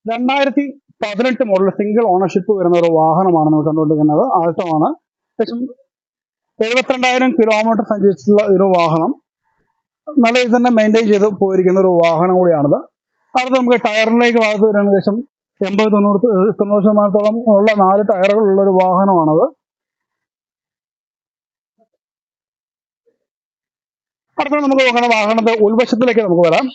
2018 model single ownership വരുന്ന ഒരു വാഹനമാണ് നമ്മൾ കണ്ടുകൊണ്ടിരിക്കുന്നത്. ആൾട്ടോ ആണ്. ഏകദേശം 72,000 കിലോമീറ്റർ സഞ്ചരിച്ചിട്ടുള്ള ഒരു വാഹനം. നല്ല രീതിയിൽ തന്നെ മെയിൻറ്റെയിൻ ചെയ്ത് പോയിരിക്കുന്ന ഒരു വാഹനം കൂടിയാണിത്. അടുത്ത് നമുക്ക് ടയറിലേക്ക് ഭാഗത്ത് വരുന്ന ഏകദേശം 80-90% ഉള്ള 4 ടയറുകളുള്ള ഒരു വാഹനമാണത്. അടുത്ത നമുക്ക് നോക്കുന്ന വാഹനത്തെ ഉൾവശത്തിലേക്ക് നമുക്ക് വരാം.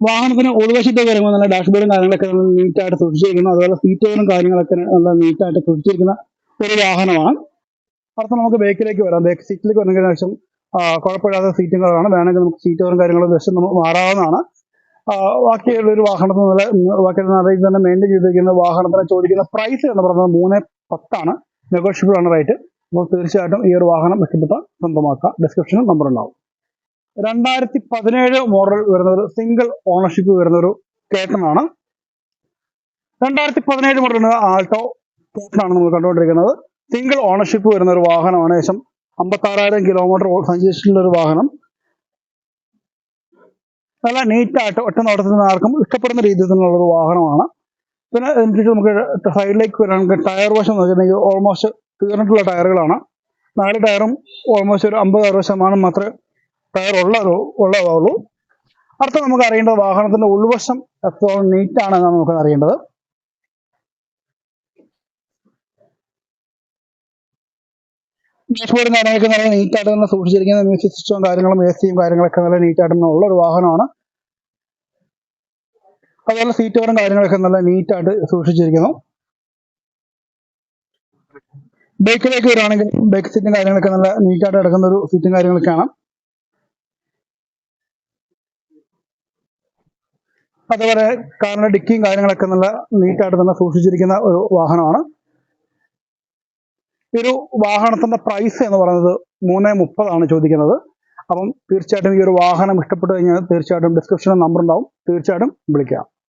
വാഹനത്തിന് ഉൾവശത്തേക്ക് വരുമ്പോൾ നല്ല ഡാഷ്ബോർഡും കാര്യങ്ങളൊക്കെ നീറ്റായിട്ട് സൂക്ഷിച്ചിരിക്കുന്നു. അതുപോലെ സീറ്റുകളും കാര്യങ്ങളൊക്കെ നല്ല നീറ്റായിട്ട് സൂക്ഷിച്ചിരിക്കുന്ന ഒരു വാഹനമാണ്. അടുത്ത നമുക്ക് ബേക്കിലേക്ക് വരാം. ബേക്ക് സീറ്റിലേക്ക് വരുന്നതിന് ശേഷം കുഴപ്പമില്ലാത്ത സീറ്റുകളാണ്. വേണമെങ്കിൽ നമുക്ക് സീറ്റുകളും കാര്യങ്ങളും ജസ്റ്റ് നമുക്ക് മാറാവുന്നതാണ്. ബാക്കിയുള്ള ഒരു വാഹനത്തിന് ബാക്കിയുള്ള രീതിയിൽ തന്നെ മെയിൻറ്റെയിൻ ചെയ്തിരിക്കുന്ന വാഹനത്തിന് ചോദിക്കുന്ന പ്രൈസ് എന്ന് പറയുന്നത് 3,10 നെഗോഷ്യബിൾ ആണ് റേറ്റ്. അപ്പോൾ തീർച്ചയായിട്ടും ഈ ഒരു വാഹനം ഇഷ്ടപ്പെട്ട സ്വന്തമാക്കുക. ഡിസ്ക്രിപ്ഷനിൽ നമ്പർ ഉണ്ടാവും. 2017 മോഡൽ വരുന്ന ഒരു സിംഗിൾ ഓണർഷിപ്പ് വരുന്ന ഒരു കേട്ടനാണ്. 2017 മോഡൽ വരുന്നത് ആൾട്ടോ കേട്ടനാണ് നമ്മൾ കണ്ടുകൊണ്ടിരിക്കുന്നത്. സിംഗിൾ ഓണർഷിപ്പ് വരുന്ന ഒരു വാഹനമാണ്. ഏകദേശം 56,000 കിലോമീറ്റർ സഞ്ചരിച്ചിട്ടുള്ള ഒരു വാഹനം. നല്ല നീറ്റായിട്ട് ഒറ്റ നോട്ടത്തിൽ നിന്ന് ആർക്കും ഇഷ്ടപ്പെടുന്ന രീതിയിൽ തന്നെയുള്ള ഒരു വാഹനമാണ്. പിന്നെ അതിനനുസരിച്ച് നമുക്ക് സൈഡിലേക്ക് വരാണെങ്കിൽ ടയർ വശം നോക്കിയിട്ടുണ്ടെങ്കിൽ ഓൾമോസ്റ്റ് തീർന്നിട്ടുള്ള ടയറുകളാണ്. 4 ടയറും ഓൾമോസ്റ്റ് ഒരു 50-60% മാത്രമേ ടയർ ഉള്ളതാവുള്ളൂ. അടുത്ത നമുക്ക് അറിയേണ്ടത് വാഹനത്തിന്റെ ഉൾവശം എത്രത്തോളം നീറ്റാണെന്നാണ് നമുക്ക് അറിയേണ്ടത്. ഡാഷ്ബോർഡും കാര്യങ്ങളൊക്കെ നല്ല നീറ്റായിട്ട് തന്നെ സൂക്ഷിച്ചിരിക്കുന്ന മ്യൂസിക് സിസ്റ്റവും കാര്യങ്ങളും AC-യും കാര്യങ്ങളൊക്കെ നല്ല നീറ്റായിട്ട് തന്നെ ഉള്ള ഒരു വാഹനമാണ്. അതുപോലെ സീറ്റുകളും കാര്യങ്ങളൊക്കെ നല്ല നീറ്റായിട്ട് സൂക്ഷിച്ചിരിക്കുന്നു. ബൈക്കിലേക്ക് വരുവാണെങ്കിൽ ബൈക്ക് സീറ്റും കാര്യങ്ങളൊക്കെ നല്ല നീറ്റായിട്ട് കിടക്കുന്ന ഒരു സീറ്റും കാര്യങ്ങളൊക്കെയാണ്. അതുപോലെ കാറിന്റെ ഡിക്കിയും കാര്യങ്ങളൊക്കെ നല്ല നീറ്റായിട്ട് തന്നെ സൂക്ഷിച്ചിരിക്കുന്ന ഒരു വാഹനമാണ്. ഈ ഒരു വാഹനത്തിന്റെ പ്രൈസ് എന്ന് പറയുന്നത് 3,30 ചോദിക്കുന്നത്. അപ്പം തീർച്ചയായിട്ടും ഈ ഒരു വാഹനം ഇഷ്ടപ്പെട്ടു കഴിഞ്ഞാൽ തീർച്ചയായിട്ടും ഡിസ്ക്രിപ്ഷനിൽ നമ്പർ ഉണ്ടാവും. തീർച്ചയായിട്ടും വിളിക്കാം.